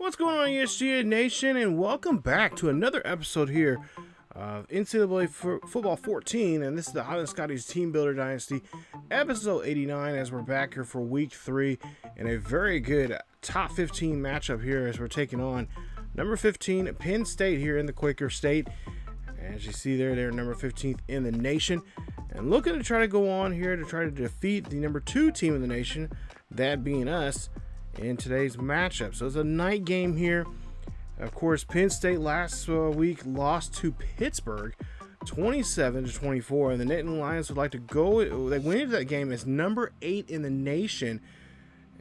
What's going on, ESGNet Nation, and welcome back to another episode here of NCAA Football 14, and this is the Highland Scotties Team Builder Dynasty, episode 89, as we're back here for week 3, and a very good top 15 matchup here as we're taking on number 15, Penn State here in the Quaker State. As you see there, they're number 15th in the nation, and looking to try to go on here to try to defeat the number 2 team in the nation, that being us, in today's matchup. So it's a night game here. Of course, Penn State last week lost to Pittsburg 27-24, and the Nittany Lions would like to go. They went into that game as number 8 in the nation,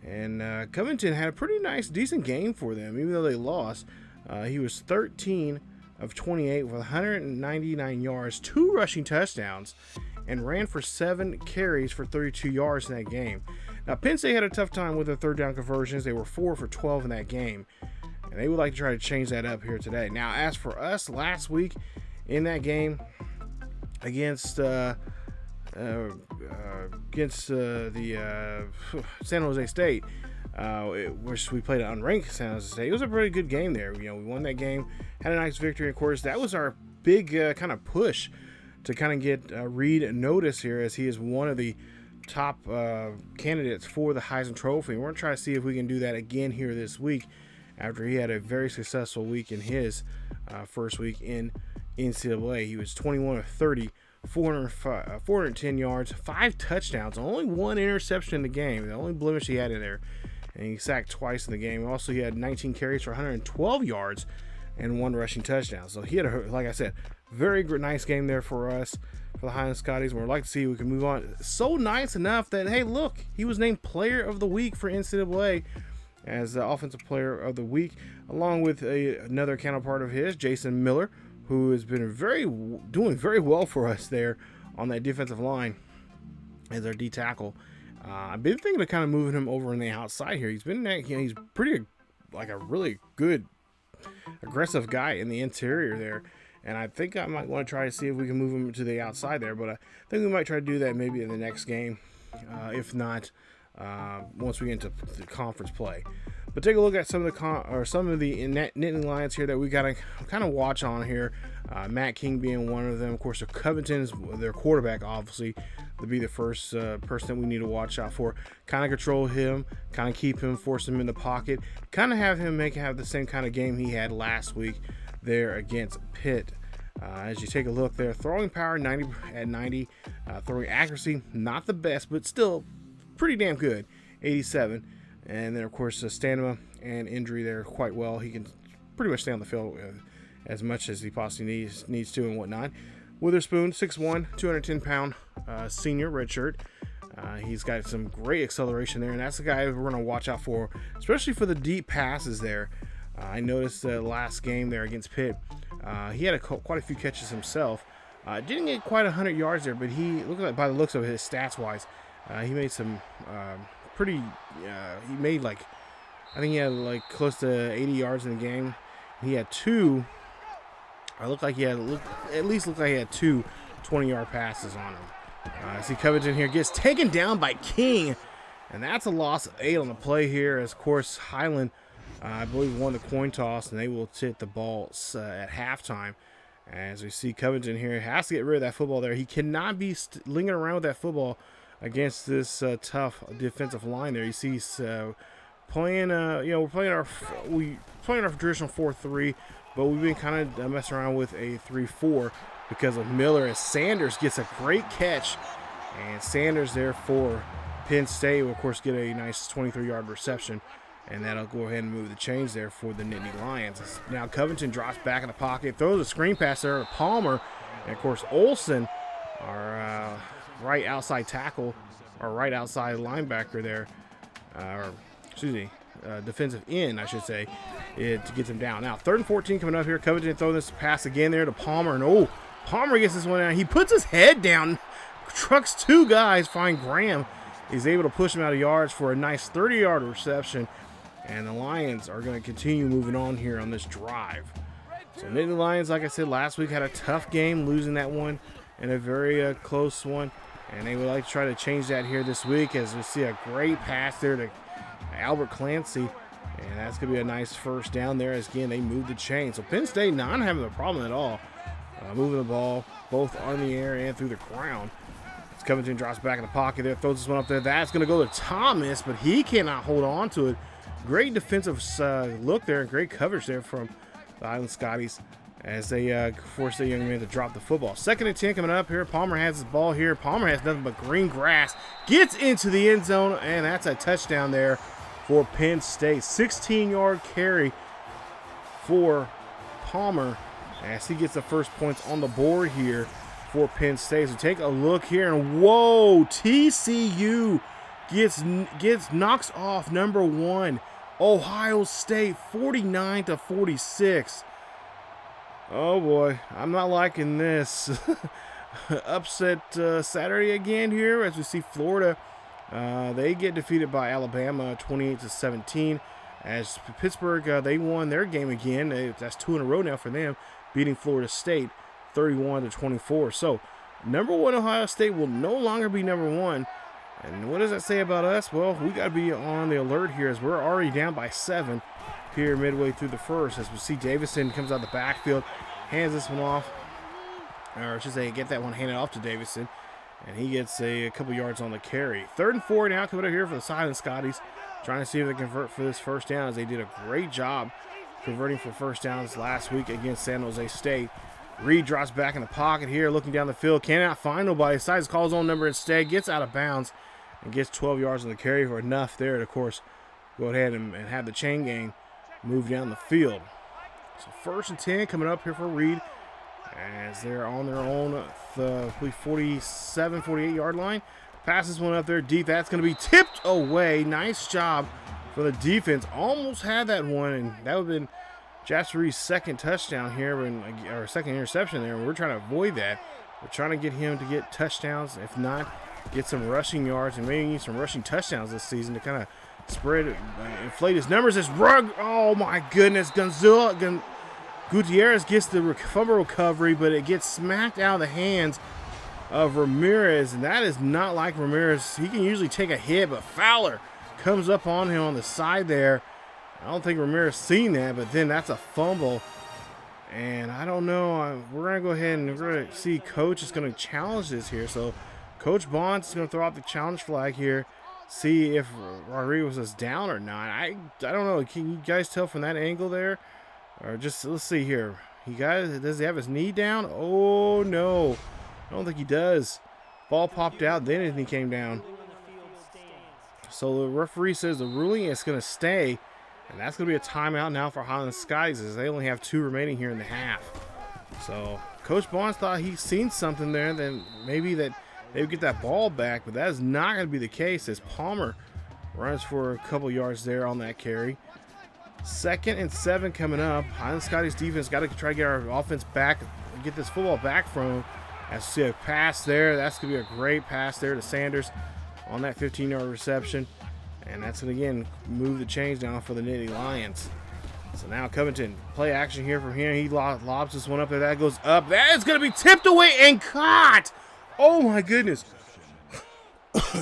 and Covington had a pretty nice, decent game for them, even though they lost. He was 13 of 28 with 199 yards, 2 rushing touchdowns, and ran for 7 carries for 32 yards in that game. Now, Penn State had a tough time with their third down conversions. They were 4 for 12 in that game, and they would like to try to change that up here today. Now, as for us, last week in that game against the San Jose State, which we played an unranked San Jose State, it was a pretty good game there. You know, we won that game, had a nice victory. Of course, that was our big kind of push to kind of get Reid notice here, as he is one of the top candidates for the Heisman Trophy. We're going to try to see if we can do that again here this week after he had a very successful week in his first week in NCAA. He was 21 of 30, 410 yards, 5 touchdowns, only 1 interception in the game, the only blemish he had in there, and he sacked twice in the game. Also, he had 19 carries for 112 yards and 1 rushing touchdown. So he had, like I said, very nice game there for us, for the Highland Scotties, and we'd like to see if we can move on. So nice enough that, hey, look, he was named Player of the Week for NCAA as the Offensive Player of the Week, along with another counterpart of his, Jason Miller, who has been doing very well for us there on that defensive line as our D tackle. I've been thinking of kind of moving him over on the outside here. He's been, he's pretty, like, a really good, aggressive guy in the interior there. And I think I might want to try to see if we can move him to the outside there. But I think we might try to do that maybe in the next game. If not, once we get into the conference play. But take a look at some of the Nittany Lions here that we got to kind of watch on here. Matt King being one of them. Of course, Covington is their quarterback, obviously, to be the first person that we need to watch out for. Kind of control him, kind of keep him, force him in the pocket, kind of have him have the same kind of game he had last week there against Pitt. As you take a look there, throwing power 90, throwing accuracy not the best, but still pretty damn good, 87. And then of course stamina and injury there quite well. He can pretty much stay on the field as much as he possibly needs to and whatnot. Witherspoon, 6'1", 210-pound senior redshirt. He's got some great acceleration there, and that's the guy we're going to watch out for, especially for the deep passes there. I noticed the last game there against Pitt, he had quite a few catches himself. Didn't get quite 100 yards there, but he looked like, by the looks of his stats-wise, he made some he made I think he had like close to 80 yards in the game. He had 2. At least looked like he had 2 20-yard passes on him. See Covington here gets taken down by King, and that's a loss of 8 on the play here. As of course Highland, I believe, won the coin toss, and they will hit the ball at halftime. As we see Covington here, has to get rid of that football there. He cannot be lingering around with that football against this tough defensive line there. You see he's playing, we're playing our traditional 4-3, but we've been kind of messing around with a 3-4 because of Miller, as Sanders gets a great catch, and Sanders there for Penn State will, of course, get a nice 23-yard reception. And that'll go ahead and move the chains there for the Nittany Lions. Now Covington drops back in the pocket, throws a screen pass there to Palmer. And, of course, Olsen, our right outside tackle, or right outside linebacker there, defensive end, I should say, to get him down. Now, 3rd and 14 coming up here. Covington throwing this pass again there to Palmer. And, Palmer gets this one out. He puts his head down, trucks 2 guys, find Graham. He's able to push him out of yards for a nice 30-yard reception. And the Lions are going to continue moving on here on this drive. So Nittany Lions, like I said, last week had a tough game, losing that one and a very close one. And they would like to try to change that here this week, as we see a great pass there to Albert Clancy. And that's going to be a nice first down there as, again, they move the chain. So Penn State not having a problem at all moving the ball both on the air and through the ground. As Covington drops back in the pocket there, throws this one up there. That's going to go to Thomas, but he cannot hold on to it. Great defensive look there and great coverage there from the Highland Scotties as they force the young man to drop the football. 2nd and 10 coming up here. Palmer has his ball here. Palmer has nothing but green grass. Gets into the end zone, and that's a touchdown there for Penn State. 16-yard carry for Palmer as he gets the first points on the board here for Penn State. So take a look here, and whoa, TCU knocks off number 1 Ohio State 49-46. Oh boy, I'm not liking this. Upset Saturday again here as we see Florida. They get defeated by Alabama 28-17. As Pittsburgh, they won their game again. That's 2 in a row now for them, beating Florida State 31-24. So number 1 Ohio State will no longer be number 1. And what does that say about us? Well, we got to be on the alert here as we're already down by 7 here midway through the first. As we see Davison comes out the backfield, hands this one off, or I should say get that one handed off to Davison, and he gets a couple yards on the carry. 3rd and 4 now coming up here for the Highland Scotties, trying to see if they convert for this first down, as they did a great job converting for first downs last week against San Jose State. Reid drops back in the pocket here, looking down the field, cannot find nobody, decides to call his own number instead, gets out of bounds, and gets 12 yards on the carry for enough there to, of course, go ahead and have the chain gang move down the field. So 1st and 10 coming up here for Reid as they're on their own 47, 48-yard line. Passes one up there deep. That's going to be tipped away. Nice job for the defense. Almost had that one, and that would have been Jasper Reed's 2nd touchdown here, or 2nd interception there. We're trying to avoid that. We're trying to get him to get touchdowns. If not, get some rushing yards and maybe some rushing touchdowns this season to kind of spread, inflate his numbers. This rug, oh my goodness, Gutierrez gets the fumble recovery, but it gets smacked out of the hands of Ramirez, and that is not like Ramirez. He can usually take a hit, but Fowler comes up on him on the side there. I don't think Ramirez seen that, but then that's a fumble, and I don't know. We're going to go ahead and we're going to see Coach is going to challenge this here. So Coach Bonds is going to throw out the challenge flag here. See if Rodriguez is down or not. I don't know. Can you guys tell from that angle there? Or just, let's see here. Does he have his knee down? Oh, no. I don't think he does. Ball popped out, then he came down. So the referee says the ruling is going to stay. And that's going to be a timeout now for Highland Scotties as they only have 2 remaining here in the half. So Coach Bonds thought he'd seen something there. Then maybe that they would get that ball back, but that is not going to be the case as Palmer runs for a couple yards there on that carry. 2nd and 7 coming up. Highland Scotties defense got to try to get our offense back, get this football back from him. As we see a pass there, that's going to be a great pass there to Sanders on that 15-yard reception. And that's going to, again, move the chains down for the Nittany Lions. So now Covington, play action here from here. He lobs this one up there. That goes up. That is going to be tipped away and caught. Oh, my goodness.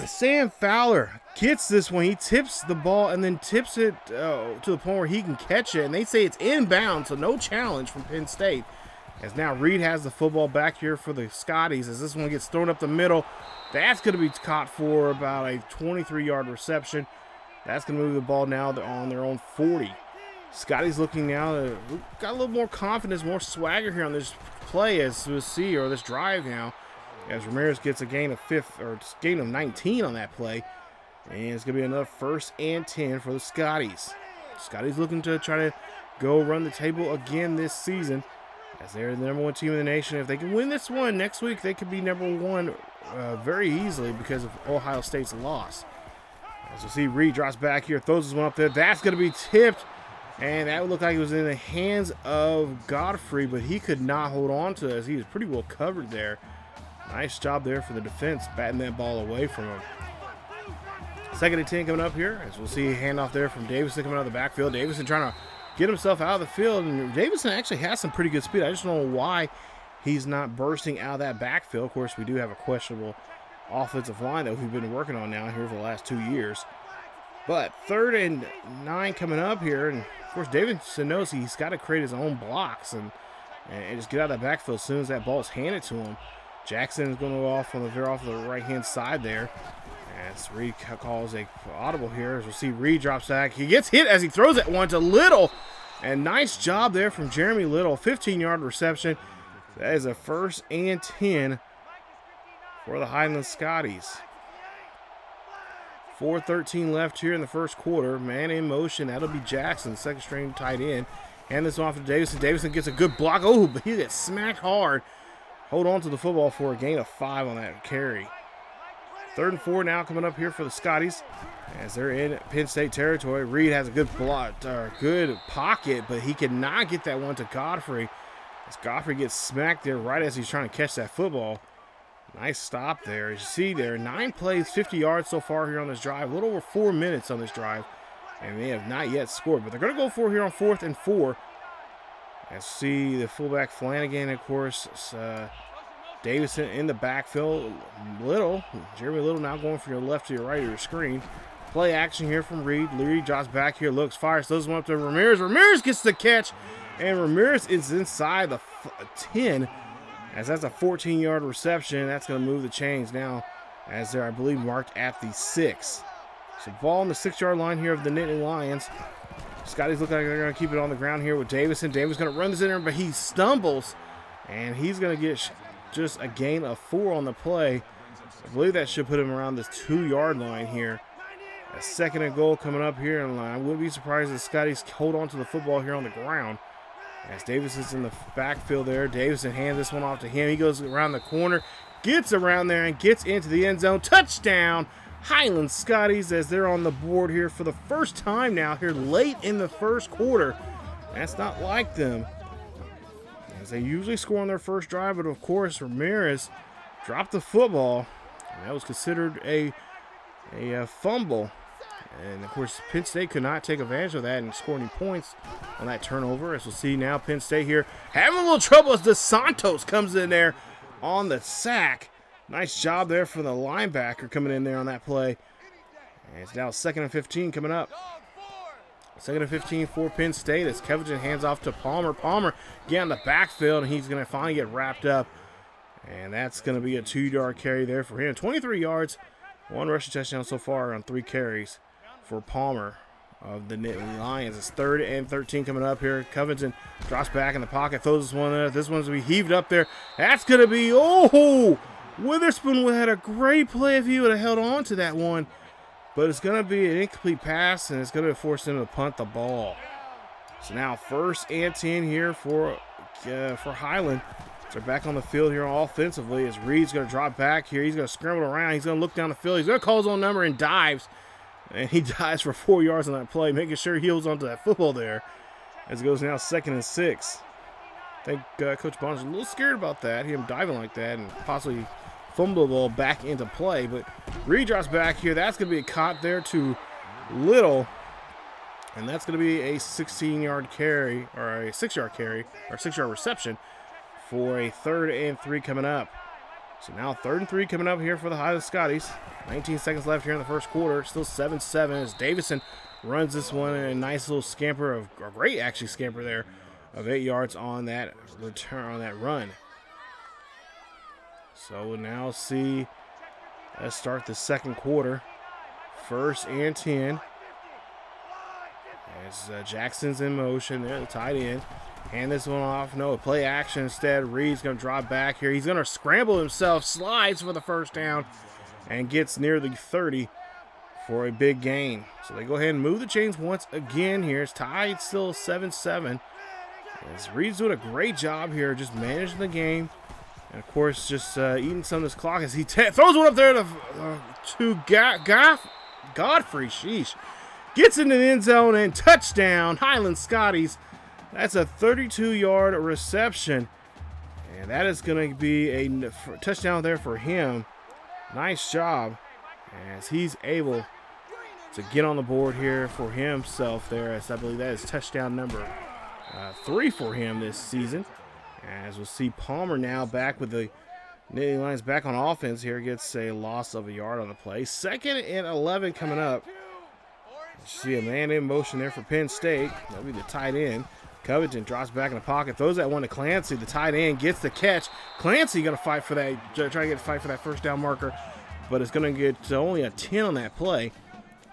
Sam Fowler gets this one. He tips the ball and then tips it to the point where he can catch it. And they say it's inbound, so no challenge from Penn State. As now Reid has the football back here for the Scotties as this one gets thrown up the middle. That's going to be caught for about a 23-yard reception. That's going to move the ball now on their own 40. Scotties looking now to got a little more confidence, more swagger here on this play as we'll see, or this drive now. As Ramirez gets a gain of 19 on that play. And it's going to be another 1st and 10 for the Scotties. Scotties looking to try to go run the table again this season as they're the number 1 team in the nation. If they can win this one next week, they could be number 1 very easily because of Ohio State's loss. As you see, Reid drops back here, throws this one up there. That's going to be tipped. And that would look like it was in the hands of Godfrey, but he could not hold on to it as he was pretty well covered there. Nice job there for the defense, batting that ball away from him. 2nd and 10 coming up here, as we'll see a handoff there from Davison coming out of the backfield. Davison trying to get himself out of the field, and Davison actually has some pretty good speed. I just don't know why he's not bursting out of that backfield. Of course, we do have a questionable offensive line that we've been working on now here for the last 2 years. But 3rd and 9 coming up here. And, of course, Davidson knows he's got to create his own blocks and just get out of that backfield as soon as that ball's handed to him. Jackson is going to go off on the veer off the right-hand side there. As Reid calls a audible here. As we'll see Reid drops back. He gets hit as he throws it one to Little. And nice job there from Jeremy Little. 15-yard reception. That is a 1st and 10 for the Highland Scotties. 4:13 left here in the first quarter. Man in motion. That'll be Jackson, second string tight end. Hand this off to Davison. Davison gets a good block. Oh, but he gets smacked hard. Hold on to the football for a gain of 5 on that carry. 3rd and 4 now coming up here for the Scotties as they're in Penn State territory. Reid has a good block, good pocket, but he cannot get that one to Godfrey. As Godfrey gets smacked there right as he's trying to catch that football. Nice stop there. As you see there, 9 plays, 50 yards so far here on this drive. A little over 4 minutes on this drive, and they have not yet scored. But they're going to go for here on 4th and 4. As see the fullback Flanagan, of course, Davison in the backfield. Jeremy Little now going from your left to your right of your screen. Play action here from Reid. Reid drops back here, looks, fires, throws one up to Ramirez. Ramirez gets the catch, and Ramirez is inside the 10. As that's a 14-yard reception. That's going to move the chains now as they're, I believe, marked at the 6. So ball on the 6-yard line here of the Nittany Lions. Scotties look like they're going to keep it on the ground here with Davison. Davis going to run this in there, but he stumbles, and he's going to get just a gain of 4 on the play. I believe that should put him around the 2-yard line here. A 2nd and goal coming up here in line. I wouldn't be surprised if the Scotties hold on to the football here on the ground. As Davis is in the backfield there. Davison hands this one off to him. He goes around the corner, gets around there, and gets into the end zone. Touchdown, Highland Scotties, as they're on the board here for the first time now here late in the first quarter. That's not like them, as they usually score on their first drive. But, of course, Ramirez dropped the football, and that was considered a fumble. And, of course, Penn State could not take advantage of that and score any points on that turnover. As we'll see now, Penn State here having a little trouble as DeSantos comes in there on the sack. Nice job there for the linebacker coming in there on that play. And it's now 2nd and 15 coming up. 2nd and 15 for Penn State as Covington hands off to Palmer. Palmer get on the backfield, and he's going to finally get wrapped up. And that's going to be a 2-yard carry there for him. 23 yards, 1 rushing touchdown so far on 3 carries for Palmer of the Nittany Lions. It's 3rd and 13 coming up here. Covington drops back in the pocket, throws this one up. This one's going to be heaved up there. That's going to be, Witherspoon would have had a great play if he would have held on to that one. But it's going to be an incomplete pass, and it's going to force him to punt the ball. So now 1st and 10 here for Highland. They're back on the field here offensively as Reid's going to drop back here. He's going to scramble around. He's going to look down the field. He's going to call his own number and dives. And he dives for 4 yards on that play, making sure he holds onto that football there. As it goes now 2nd and 6. I think Coach Bond's a little scared about that, him diving like that, and possibly fumble the ball back into play. But Reid drops back here. That's going to be caught there to Little. And that's going to be a 16-yard carry, or a 6-yard carry, or 6-yard reception for a 3rd and 3 coming up. So now 3rd and 3 coming up here for the Highland Scotties. 19 seconds left here in the first quarter. Still 7-7 as Davison runs this one in a nice little scamper of a great actually scamper there of 8 yards on that return on that run. So we'll now see let's start the second quarter. 1st and 10. As Jackson's in motion there, the tight end. Hand this one off. No, play action instead. Reid's going to drop back here. He's going to scramble himself, slides for the first down, and gets near the 30 for a big gain. So they go ahead and move the chains once again here. It's tied still 7-7. As Reid's doing a great job here, just managing the game. And, of course, just eating some of this clock as he throws one up there to Godfrey. Sheesh. Gets into the end zone and touchdown, Highland Scotties. That's a 32-yard reception. And that is going to be a touchdown there for him. Nice job as he's able to get on the board here for himself there. As I believe that is touchdown number 3 for him this season. As we'll see Palmer now back with the Nittany Lions back on offense here. Gets a loss of a yard on the play. 2nd and 11 coming up. See a man in motion there for Penn State. That'll be the tight end. Covington drops back in the pocket, throws that one to Clancy. The tight end gets the catch. Clancy going to fight for that, try to get a fight for that first down marker, but it's going to get only a 10 on that play,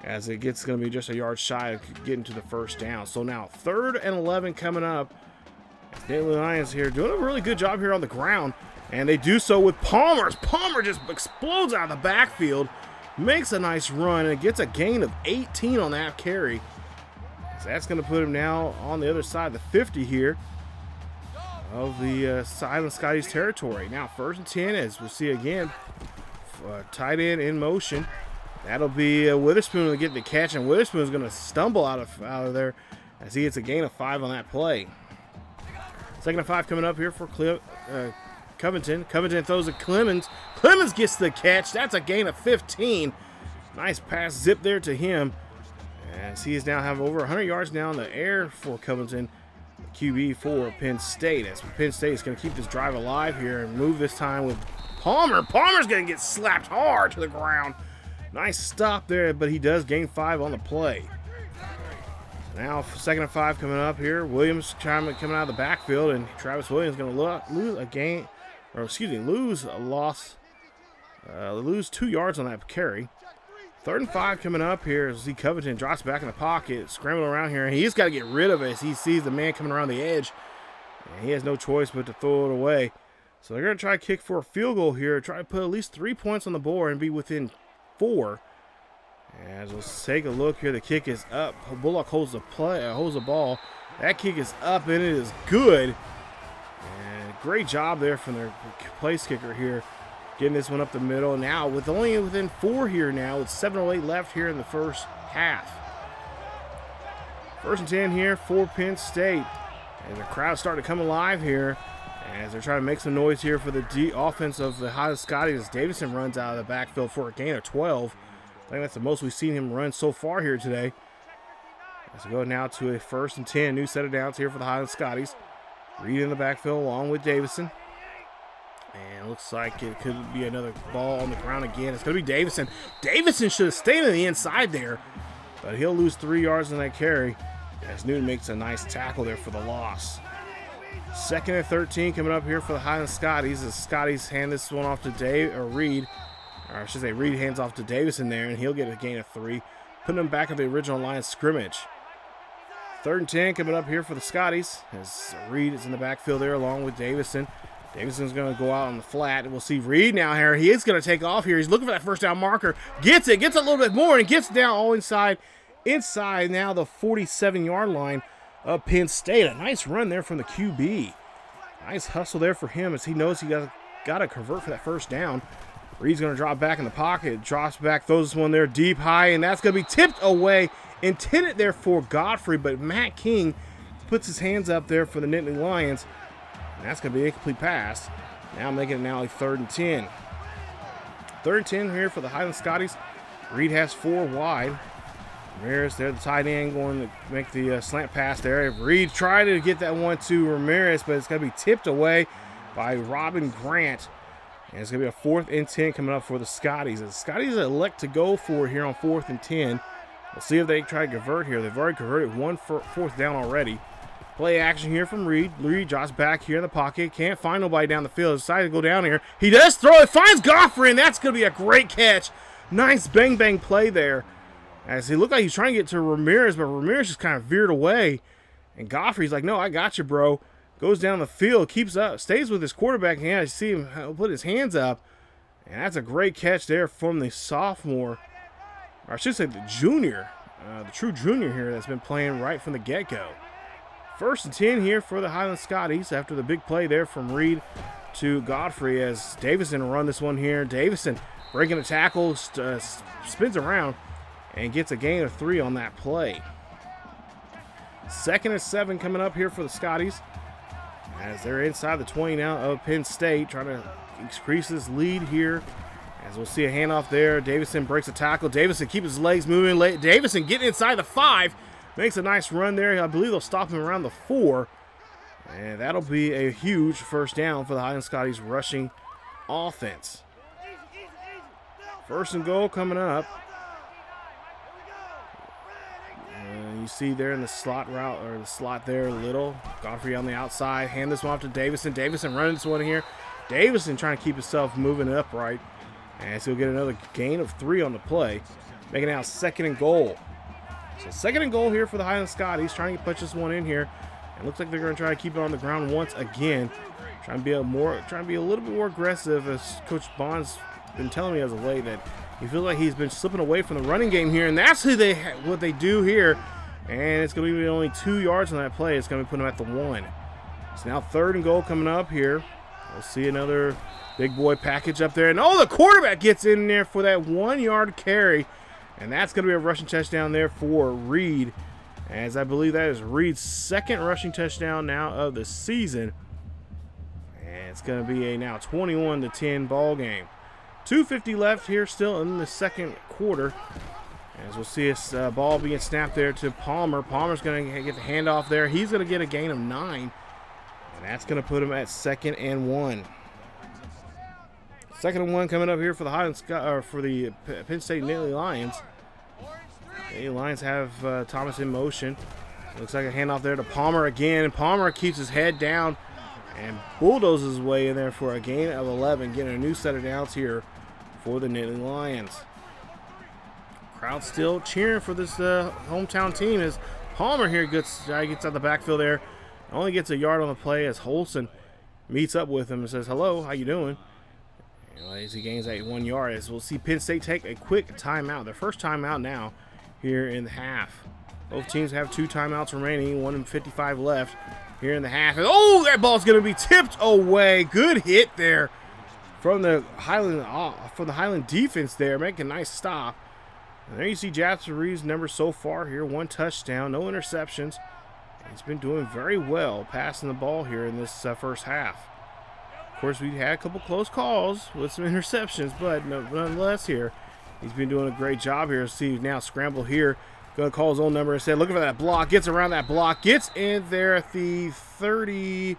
as it gets going to be just a yard shy of getting to the first down. So now 3rd and 11 coming up. Nittany Lions here doing a really good job here on the ground, and they do so with Palmer. Palmer just explodes out of the backfield, makes a nice run, and gets a gain of 18 on that carry. So that's going to put him now on the other side of the 50 here of the Highland Scotties territory. Now 1st and 10, as we'll see again, tight end in motion. That'll be Witherspoon to get the catch, and Witherspoon is going to stumble out of there as he gets a gain of 5 on that play. 2nd and 5 coming up here for Covington. Covington throws it Clemens. Clemens gets the catch. That's a gain of 15. Nice pass zip there to him, as he is now have over 100 yards now in the air for Covington, QB for Penn State. As Penn State is going to keep this drive alive here and move this time with Palmer. Palmer's going to get slapped hard to the ground. Nice stop there, but he does gain 5 on the play. Now 2nd and 5 coming up here. Williams coming out of the backfield, and Travis Williams going to lose 2 yards on that carry. 3rd and 5 coming up here as Covington drops back in the pocket, scrambling around here, and he's got to get rid of it as he sees the man coming around the edge, and he has no choice but to throw it away. So they're going to try to kick for a field goal here, try to put at least 3 points on the board and be within 4. As we'll take a look here, the kick is up. Bullock holds the ball. That kick is up, and it is good. And great job there from their place kicker here, getting this one up the middle. Now, with only within 4 here now, with 7:08 left here in the first half. 1st and 10 here for Penn State. And the crowd's starting to come alive here as they're trying to make some noise here for the offense of the Highland Scotties. Davison runs out of the backfield for a gain of 12. I think that's the most we've seen him run so far here today. Let's go now to a 1st and 10. New set of downs here for the Highland Scotties. Reid in the backfield along with Davison. And it looks like it could be another ball on the ground again. It's going to be Davison. Davison should have stayed on the inside there, but he'll lose 3 yards on that carry as Newton makes a nice tackle there for the loss. 2nd and 13 coming up here for the Highland Scotties as Scotties hand this one off to Reid. Or I should say Reid hands off to Davison there, and he'll get a gain of 3, putting him back at the original line of scrimmage. 3rd and 10 coming up here for the Scotties as Reid is in the backfield there along with Davison. Davison's going to go out on the flat, and we'll see Reid now here. He is going to take off here. He's looking for that first down marker. Gets a little bit more, and gets down all inside now the 47-yard line of Penn State. A nice run there from the QB. Nice hustle there for him as he knows he got to convert for that first down. Reid's going to drop back in the pocket, drops back, throws this one there deep high, and that's going to be tipped away. Intended there for Godfrey, but Matt King puts his hands up there for the Nittany Lions. And that's going to be a complete pass. Now making it now a 3rd and 10. 3rd and 10 here for the Highland Scotties. Reid has 4 wide. Ramirez there, the tight end, going to make the slant pass there. Reid tried to get that one to Ramirez, but it's going to be tipped away by Robin Grant. And it's going to be a 4th and 10 coming up for the Scotties. The Scotties elect to go for it here on 4th and 10. We'll see if they try to convert here. They've already converted 1 4th down already. Play action here from Reid. Reid drops back here in the pocket. Can't find nobody down the field. Decided to go down here. He does throw it. Finds Godfrey, and that's going to be a great catch. Nice bang-bang play there. As he looked like he's trying to get to Ramirez, but Ramirez just kind of veered away. And Godfrey's like, no, I got you, bro. Goes down the field, keeps up, stays with his quarterback hand. I see him put his hands up. And that's a great catch there from the sophomore. Or I should say the junior. The true junior here that's been playing right from the get-go. 1st and 10 here for the Highland Scotties after the big play there from Reid to Godfrey as Davison will run this one here. Davison breaking a tackle, spins around, and gets a gain of 3 on that play. 2nd and 7 coming up here for the Scotties as they're inside the 20 now of Penn State, trying to increase this lead here. As we'll see a handoff there. Davison breaks a tackle. Davison keeps his legs moving. Davison getting inside the 5. Makes a nice run there. I believe they'll stop him around the 4. And that'll be a huge first down for the Highland Scotties rushing offense. 1st and goal coming up. you see there in the slot route, or the slot there, Little. Godfrey on the outside. Hand this one off to Davison. Davison running this one here. Davison trying to keep himself moving upright. And so he'll get another gain of 3 on the play. Making it now 2nd and goal. So 2nd and goal here for the Highland Scotties. Trying to punch this one in here. And looks like they're going to try to keep it on the ground once again. Trying to be a little bit more aggressive, as Coach Bond's been telling me as of late that he feels like he's been slipping away from the running game here, and that's what they do here. And it's going to be only 2 yards on that play. It's going to be putting them at the 1. It's now 3rd and goal coming up here. We'll see another big boy package up there, and the quarterback gets in there for that 1-yard carry, and that's going to be a rushing touchdown there for Reid, as I believe that is Reid's 2nd rushing touchdown now of the season. And it's going to be a now 21-10 ball game. 2:50 left here still in the 2nd quarter. As we'll see this ball being snapped there to Palmer. Palmer's going to get the handoff there. He's going to get a gain of 9. And that's going to put him at 2nd and 1. 2nd and 1 coming up here for the Penn State Nittany Lions. The Lions have Thomas in motion. Looks like a handoff there to Palmer again. Palmer keeps his head down and bulldozes his way in there for a gain of 11, getting a new set of downs here for the Nittany Lions. Crowd still cheering for this hometown team as Palmer here gets out the backfield there. Only gets a yard on the play as Holson meets up with him and says, "Hello, how you doing?" And as he gains that 1 yard, as we'll see Penn State take a quick timeout. Their first timeout now here in the half. Both teams have 2 timeouts remaining, 1:55 left here in the half. And that ball's going to be tipped away. Good hit there from the Highland defense there, making a nice stop. And there you see Jasper Reid's numbers so far here. 1 touchdown, no interceptions. He's been doing very well passing the ball here in this first half. Of course, we've had a couple close calls with some interceptions, but nonetheless here, he's been doing a great job here. See now scramble here. Going to call his own number instead. Looking for that block. Gets around that block. Gets in there at the 30,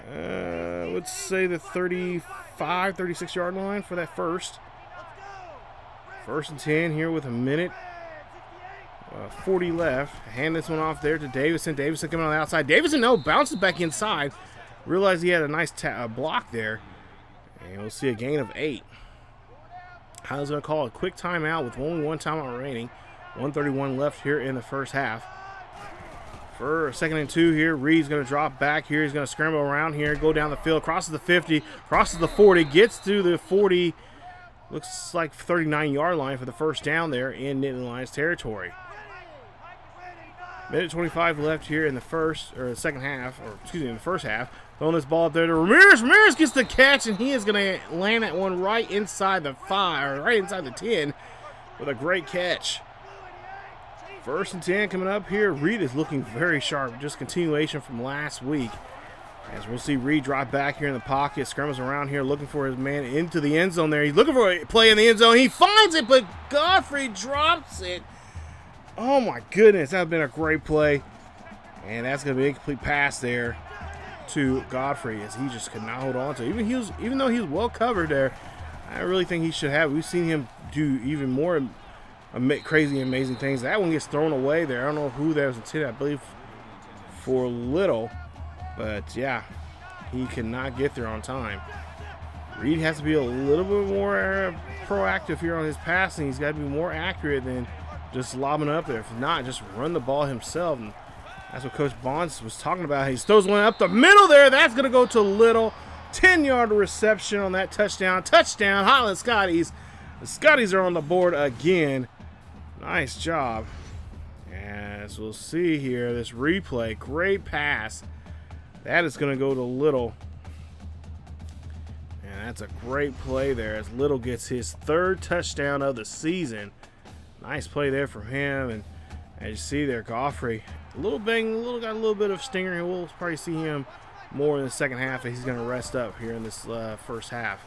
let's say the 35, 36-yard line for that first. 1st and 10 here with a minute 40 left. Hand this one off there to Davison. Davison coming on the outside. Davison, bounces back inside. Realized he had a nice block there. And we'll see a gain of 8. Highland's going to call a quick timeout with only 1 timeout remaining. 1:31 left here in the first half. For 2nd and 2 here, Reid's going to drop back here. He's going to scramble around here, go down the field, crosses the 50, crosses the 40, gets to the 40, looks like 39-yard line for the first down there in Nittany Lions territory. Minute 25 left here in the second half, in the first half. Throwing this ball up there to Ramirez. Ramirez gets the catch, and he is going to land that one right inside the 5, or right inside the 10, with a great catch. 1st and 10 coming up here. Reid is looking very sharp. Just continuation from last week. As we'll see Reid drop back here in the pocket. Scrambles around here looking for his man into the end zone there. He's looking for a play in the end zone. He finds it, but Godfrey drops it. Oh my goodness. That would have been a great play. And that's going to be a complete pass there to Godfrey as he just could not hold on to it. Even though he was well covered there, I really think he should have. We've seen him do even more crazy, amazing things. That one gets thrown away there. I don't know who that was intended, I believe for Little. But yeah, he cannot get there on time. Reid has to be a little bit more proactive here on his passing. He's got to be more accurate than just lobbing up there. If not, just run the ball himself. And that's what Coach Bonds was talking about. He throws one up the middle there. That's going to go to Little. 10-yard reception on that touchdown. Touchdown, Highland Scotties. The Scotties are on the board again. Nice job. As we'll see here, this replay, great pass. That is going to go to Little. And that's a great play there as Little gets his 3rd touchdown of the season. Nice play there from him. And as you see there, Godfrey, got a little bit of stinger. We'll probably see him more in the second half. He's going to rest up here in this first half.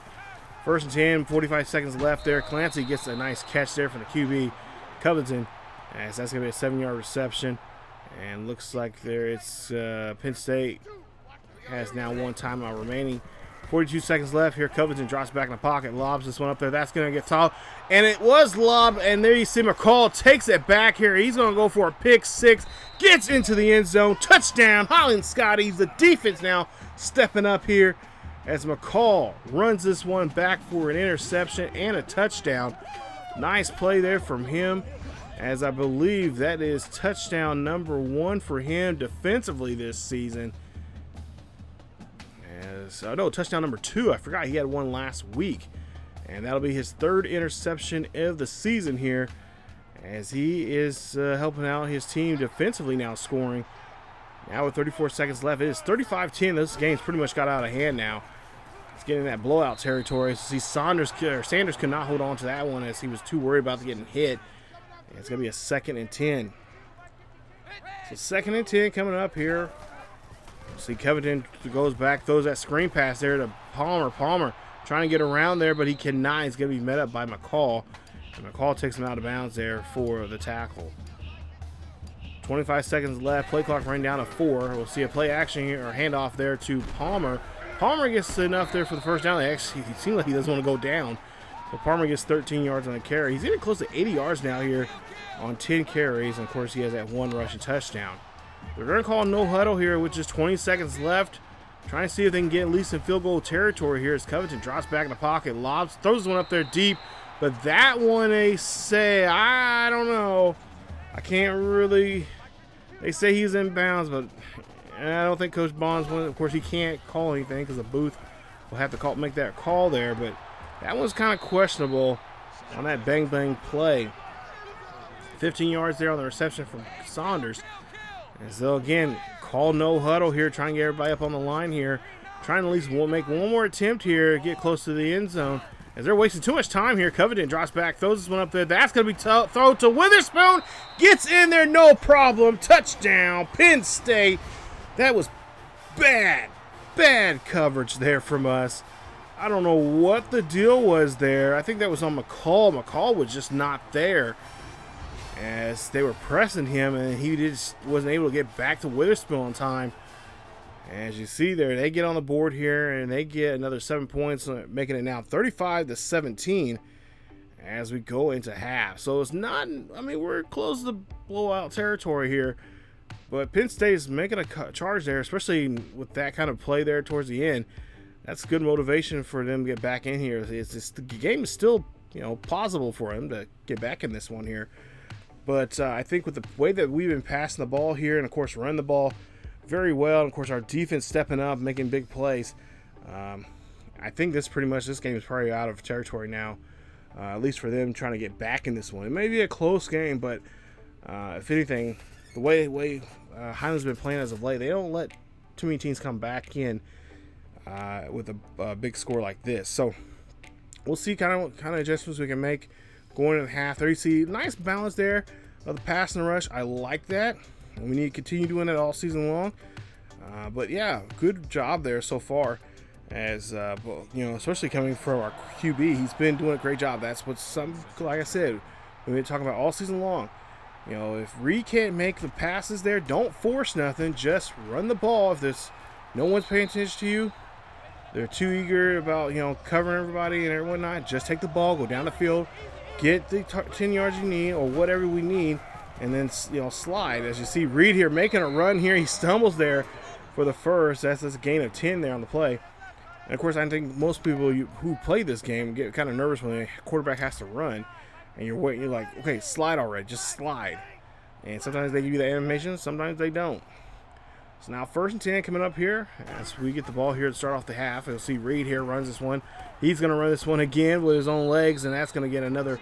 1st and 10, 45 seconds left there. Clancy gets a nice catch there from the QB Covington, as that's going to be a 7-yard reception. And looks like it's Penn State has now 1 timeout remaining 42 seconds left here. Covington drops back in the pocket, lobs this one up there. That's going to get fouled. And it was lobbed, and there you see McCall takes it back here. He's going to go for a pick six. Gets into the end zone. Touchdown, Highland Scotties. The defense now stepping up here as McCall runs this one back for an interception and a touchdown. Nice play there from him, as I believe that is touchdown number 1 for him defensively this season. No, touchdown number 2. I forgot he had one last week. And that'll be his 3rd interception of the season here, as he is helping out his team defensively now, scoring. Now with 34 seconds left, it is 35-10. This game's pretty much got out of hand now. It's getting that blowout territory. See, Sanders could not hold on to that one as he was too worried about getting hit. And it's going to be a 2nd and 10. So 2nd and 10 coming up here. See, Covington goes back, throws that screen pass there to Palmer. Palmer trying to get around there, but he cannot. He's going to be met up by McCall. And McCall takes him out of bounds there for the tackle. 25 seconds left. Play clock running down to 4. We'll see a play action here, or handoff there to Palmer. Palmer gets enough there for the first down. Actually, he seems like he doesn't want to go down. So Palmer gets 13 yards on the carry. He's getting close to 80 yards now here on 10 carries. And, of course, he has that 1 rushing touchdown. They're going to call no huddle here with just 20 seconds left. Trying to see if they can get at least in field goal territory here as Covington drops back in the pocket, lobs, throws one up there deep. But that one, they say, I don't know. I can't really. They say he's in bounds, but I don't think Coach Bonds wants. Of course, he can't call anything because the booth will have to make that call there. But that one's kind of questionable on that bang-bang play. 15 yards there on the reception from Saunders. And so, again, call no huddle here, trying to get everybody up on the line here. Trying to at least make one more attempt here, get close to the end zone. As they're wasting too much time here, Covington drops back, throws this one up there. That's going to be thrown to Witherspoon. Gets in there, no problem. Touchdown, Penn State. That was bad coverage there from us. I don't know what the deal was there. I think that was on McCall. McCall was just not there as they were pressing him, and he just wasn't able to get back to Witherspoon on time. As you see there, they get on the board here, and they get another 7 points, making it now 35-17 as we go into half. So it's not, I mean, we're close to blowout territory here, but Penn State is making a charge there, especially with that kind of play there towards the end. That's good motivation for them to get back in here. It's just, the game is still, plausible for them to get back in this one here. But I think with the way that we've been passing the ball here, and of course run the ball very well, and of course our defense stepping up, making big plays, I think this game is probably out of territory now, at least for them trying to get back in this one. It may be a close game, but if anything, the way Highland's been playing as of late, they don't let too many teams come back in with a big score like this. So we'll see kind of adjustments we can make going into half. There you see nice balance there of the pass and the rush. I like that. And we need to continue doing that all season long. But yeah, good job there so far. As especially coming from our QB, he's been doing a great job. That's what like I said, we've been talking about all season long. If Reid can't make the passes there, don't force nothing. Just run the ball. If there's no one's paying attention to you, they're too eager about covering everybody and whatnot, just take the ball, go down the field, get the 10 yards you need or whatever we need, and then slide. As you see Reid here making a run here, he stumbles there for the first. That's a gain of 10 there on the play. And of course, I think most people who play this game get kind of nervous when the quarterback has to run, and you're waiting. You're like, okay, slide already, just slide. And sometimes they give you the animation, sometimes they don't. So now 1st and 10 coming up here as we get the ball here to start off the half. You'll see Reid here runs this one. He's going to run this one again with his own legs, and that's going to get another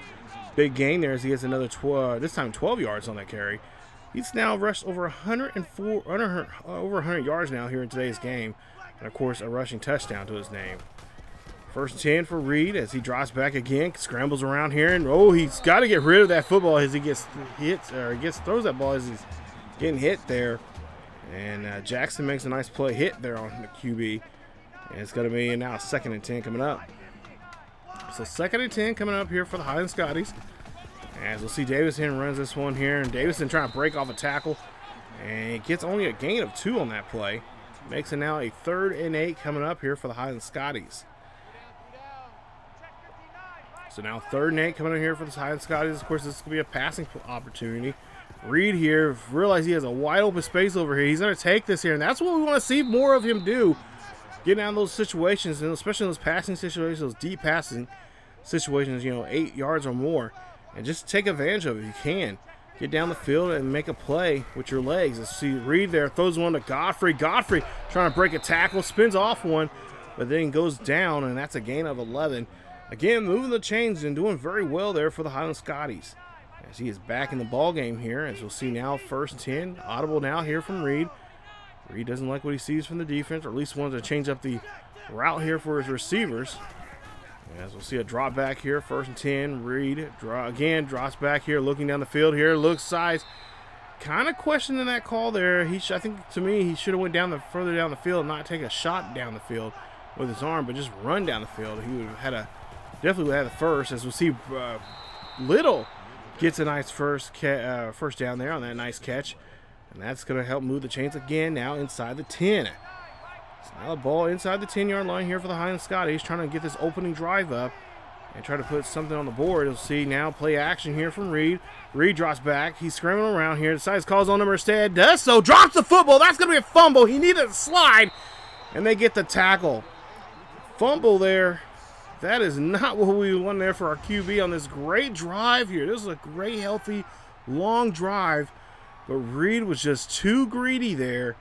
big gain there as he gets another 12 yards on that carry. He's now rushed over 100 yards now here in today's game, and of course a rushing touchdown to his name. 1st and 10 for Reid as he drops back again, scrambles around here, and he's got to get rid of that football as he gets throws that ball as he's getting hit there. And Jackson makes a nice play hit there on the QB. And it's going to be now 2nd and 10 coming up. So 2nd and 10 coming up here for the Highland Scotties. As we'll see Davison runs this one here. And Davison trying to break off a tackle. And he gets only a gain of 2 on that play. Makes it now a 3rd and 8 coming up here for the Highland Scotties. So now 3rd and 8 coming up here for the Highland Scotties. Of course, this is going to be a passing opportunity. Reid here, realize he has a wide open space over here. He's going to take this here, and that's what we want to see more of him do. Getting out of those situations, and especially in those passing situations, those deep passing situations, 8 yards or more. And just take advantage of it if you can. Get down the field and make a play with your legs. Let's see Reid there, throws one to Godfrey. Godfrey trying to break a tackle, spins off one, but then goes down, and that's a gain of 11. Again, moving the chains and doing very well there for the Highland Scotties. As he is back in the ball game here, as we'll see now, 1st and 10. Audible now here from Reid. Reid doesn't like what he sees from the defense, or at least wants to change up the route here for his receivers. As we'll see a drop back here, 1st and 10. Reid drops back here, looking down the field here, looks size. Kind of questioning that call there. I think to me he should have went further down the field, not take a shot down the field with his arm, but just run down the field. He would have definitely would have had the first. As we'll see, Little gets a nice first down there on that nice catch. And that's going to help move the chains again now inside the 10. So now the ball inside the 10-yard line here for the Highland Scotties, trying to get this opening drive up and try to put something on the board. You'll see now play action here from Reid. Reid drops back. He's scrambling around here. Decides calls on number instead. Does so. Drops the football. That's going to be a fumble. He needed a slide. And they get the tackle. Fumble there. That is not what we want there for our QB on this great drive here. This is a great, healthy, long drive. But Reid was just too greedy there.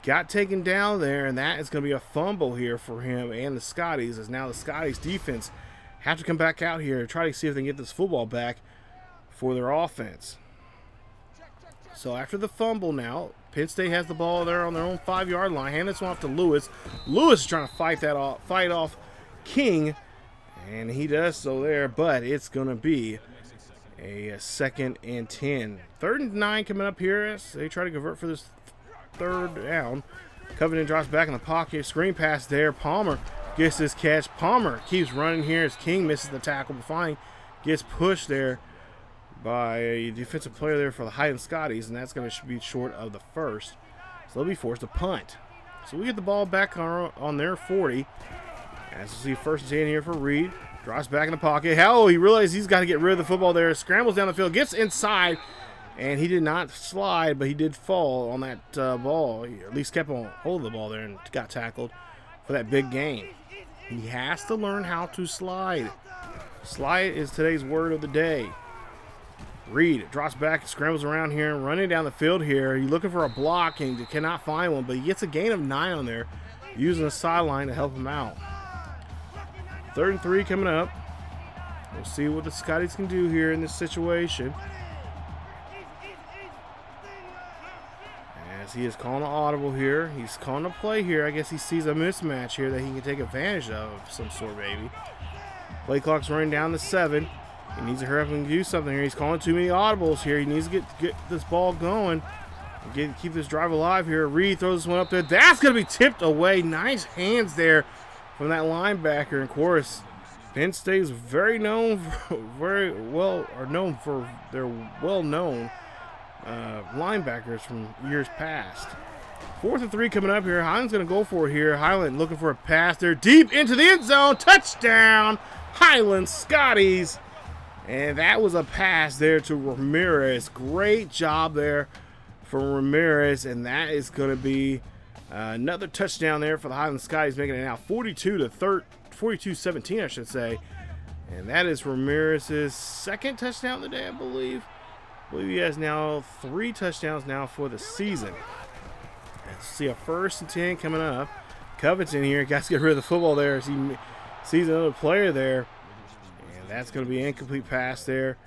Got taken down there, and that is going to be a fumble here for him and the Scotties, as now the Scotties defense have to come back out here and try to see if they can get this football back for their offense. So after the fumble now, Penn State has the ball there on their own 5-yard line. Hand this one off to Lewis. Lewis is trying to fight off King, and he does so there, but it's going to be a 2nd and 10. 3rd and 9 coming up here as they try to convert for this 3rd down. Covington drops back in the pocket. Screen pass there. Palmer gets this catch. Palmer keeps running here as King misses the tackle, but finally gets pushed there by a defensive player there for the Highland Scotties, and that's going to be short of the first. So they'll be forced to punt. So we get the ball back on their 40. As you see, 1st and 10 here for Reid. Drops back in the pocket. He realizes he's got to get rid of the football there. Scrambles down the field, gets inside, and he did not slide, but he did fall on that ball. He at least kept on hold of the ball there and got tackled for that big gain. He has to learn how to slide. Slide is today's word of the day. Reid drops back, scrambles around here, running down the field here. He's looking for a block, and he cannot find one, but he gets a gain of 9 on there, using the sideline to help him out. 3rd and 3 coming up. We'll see what the Scotties can do here in this situation. As he is calling an audible here. He's calling a play here. I guess he sees a mismatch here that he can take advantage of some sort, maybe. Play clock's running down to 7. He needs to hurry up and do something here. He's calling too many audibles here. He needs to get this ball going. Keep this drive alive here. Reid throws this one up there. That's going to be tipped away. Nice hands there from that linebacker. And of course, Penn State is very well known for their well-known linebackers from years past. 4th and 3 coming up here. Highland's going to go for it here. Highland looking for a pass there deep into the end zone. Touchdown, Highland Scotties. And that was a pass there to Ramirez. Great job there from Ramirez. And that is going to be another touchdown there for the Highland Scotties, making it now 42-17, I should say. And that is Ramirez's 2nd touchdown of the day, I believe. I believe he has now 3 touchdowns now for the season. Let's see a 1st and 10 coming up. Covington here got to get rid of the football there as he sees another player there. And that's going to be an incomplete pass there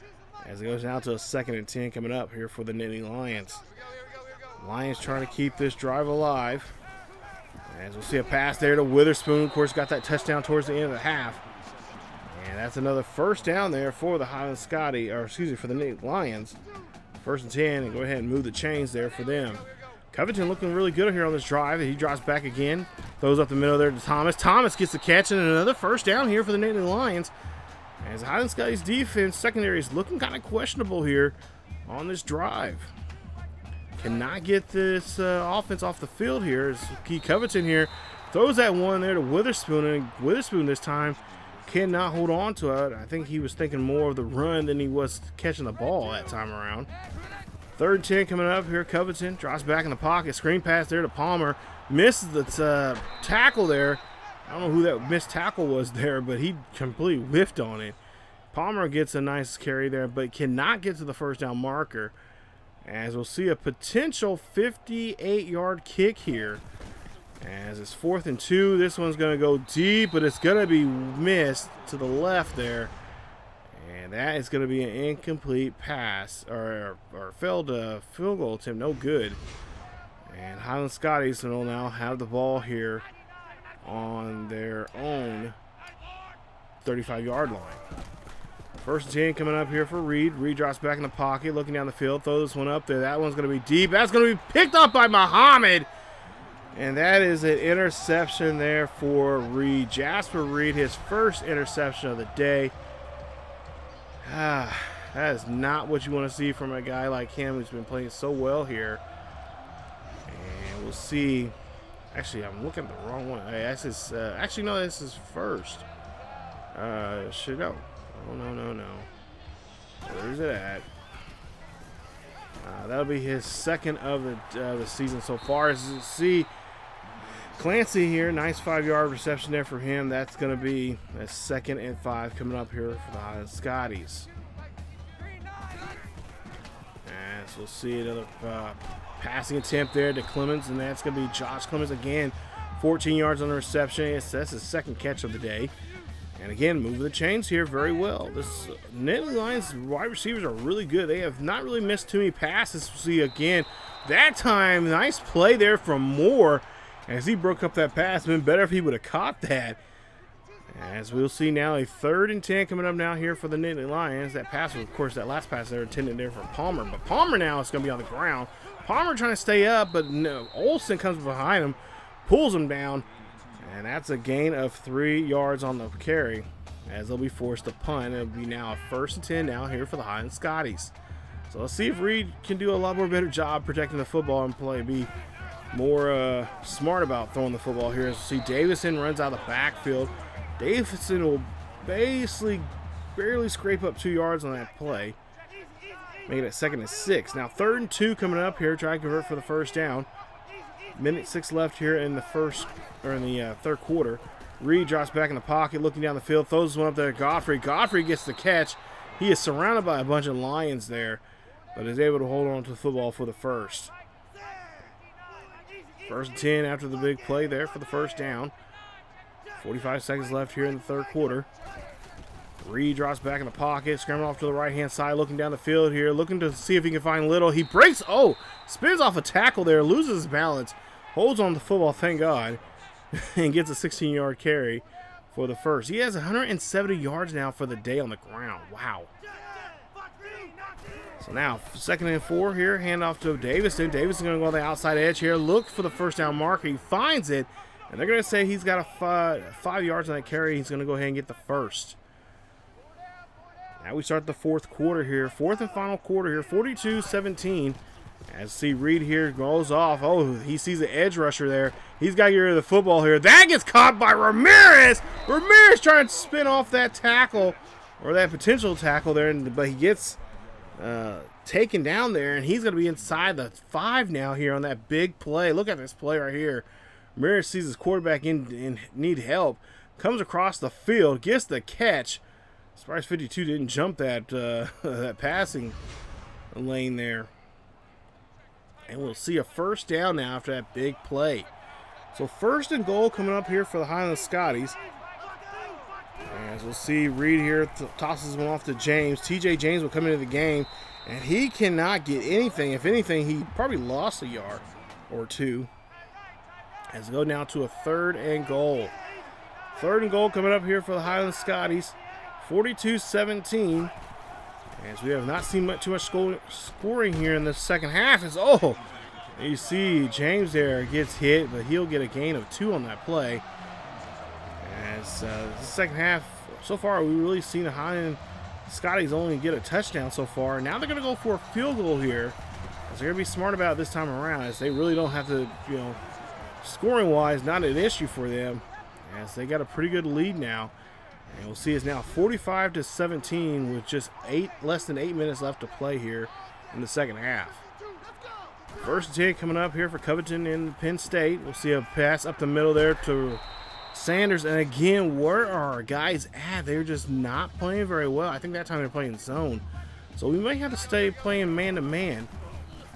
as it goes now to a 2nd and 10 coming up here for the Nittany Lions. Lions trying to keep this drive alive. As we'll see a pass there to Witherspoon. Of course, got that touchdown towards the end of the half. And that's another 1st down there for the Highland Scotty, or excuse me, for the Nittany Lions. 1st and 10, and go ahead and move the chains there for them. Covington looking really good here on this drive. He drops back again, throws up the middle there to Thomas. Thomas gets the catch, and another 1st down here for the Nittany Lions. As the Highland Scotty's defense secondary is looking kind of questionable here on this drive. Cannot get this offense off the field here. Covington here throws that one there to Witherspoon, and Witherspoon this time cannot hold on to it. I think he was thinking more of the run than he was catching the ball that time around. 3rd and 10 coming up here. Covington drops back in the pocket. Screen pass there to Palmer. Misses the tackle there. I don't know who that missed tackle was there, but he completely whiffed on it. Palmer gets a nice carry there, but cannot get to the first down marker. As we'll see a potential 58-yard kick here. As it's 4th and 2. This one's going to go deep, but it's going to be missed to the left there. And that is going to be an incomplete pass or failed field goal attempt. No good. And Highland Scotties will now have the ball here on their own 35-yard line. 1st and 10 coming up here for Reid. Reid drops back in the pocket, looking down the field, throws this one up there. That one's going to be deep. That's going to be picked up by Muhammad. And that is an interception there for Reid. Jasper Reid, his first interception of the day. That is not what you want to see from a guy like him who's been playing so well here. And we'll see. Actually, I'm looking at the wrong one. That's his, actually, no, this is first. Should go. Oh, no. Where is it at? That'll be his second of the season so far. As you see, Clancy here, nice 5-yard reception there for him. That's going to be a 2nd and 5 coming up here for the Highland Scotties. As we'll see another passing attempt there to Clemens, and that's going to be Josh Clemens again. 14 yards on the reception. That's his 2nd catch of the day. And again, moving the chains here very well. This Nittany Lions wide receivers are really good. They have not really missed too many passes. We'll see again. That time, nice play there from Moore as he broke up that pass. Been better if he would have caught that. As we'll see now, a 3rd and 10 coming up now here for the Nittany Lions. That pass was, of course, that last pass there intended there for Palmer. But Palmer now is going to be on the ground. Palmer trying to stay up, but no, Olsen comes behind him, pulls him down. And that's a gain of 3 yards on the carry as they'll be forced to punt. It'll be now a 1st and 10 now here for the Highland Scotties. So let's see if Reid can do a lot more better job protecting the football and be more smart about throwing the football here. As we see Davison runs out of the backfield. Davison will basically barely scrape up 2 yards on that play. Making it 2nd and 6. Now 3rd and 2 coming up here. Try to convert for the first down. Minute 6 left here in the third quarter. Reid drops back in the pocket, looking down the field, throws one up there to Godfrey. Godfrey gets the catch. He is surrounded by a bunch of Lions there, but is able to hold on to the football for the first. 1st and 10 after the big play there for the first down. 45 seconds left here in the third quarter. Reid drops back in the pocket, scrambling off to the right-hand side, looking down the field here, looking to see if he can find Little. He breaks, spins off a tackle there, loses his balance, holds on to the football, thank God, and gets a 16-yard carry for the first. He has 170 yards now for the day on the ground. Wow. So now, 2nd and 4 here, handoff to Davison. Davison going to go on the outside edge here, look for the first down marker. He finds it, and they're going to say he's got a 5 yards on that carry. He's going to go ahead and get the first. Now we start the 4th quarter here, 4th and final quarter here, 42-17. As see Reid here goes off. He sees the edge rusher there. He's got to get rid of the football here. That gets caught by Ramirez. Ramirez trying to spin off that tackle, or that potential tackle there, but he gets taken down there, and he's going to be inside the 5 now here on that big play. Look at this play right here. Ramirez sees his quarterback in need help, comes across the field, gets the catch. Surprise 52 didn't jump that that passing lane there. And we'll see a first down now after that big play. So 1st and goal coming up here for the Highland Scotties. As we'll see Reid here tosses one off to James. TJ James will come into the game, and he cannot get anything. If anything, he probably lost a yard or 2. As we go now to a 3rd and goal. 3rd and goal coming up here for the Highland Scotties. 42-17. As we have not seen too much scoring here in the second half. You see James there gets hit, but he'll get a gain of 2 on that play. As the second half, so far we've really seen the Highland Scotties only get a touchdown so far. Now they're going to go for a field goal here So they're going to be smart about it this time around, as they really don't have to, you know, scoring-wise, not an issue for them, as they got a pretty good lead now. And we'll see it's now 45-17 with just less than 8 minutes left to play here in the second half. First and 10 coming up here for Covington in Penn State. We'll see a pass up the middle there to Sanders. And again, where are our guys at? They're just not playing very well. I think that time they're playing zone. So we may have to stay playing man-to-man.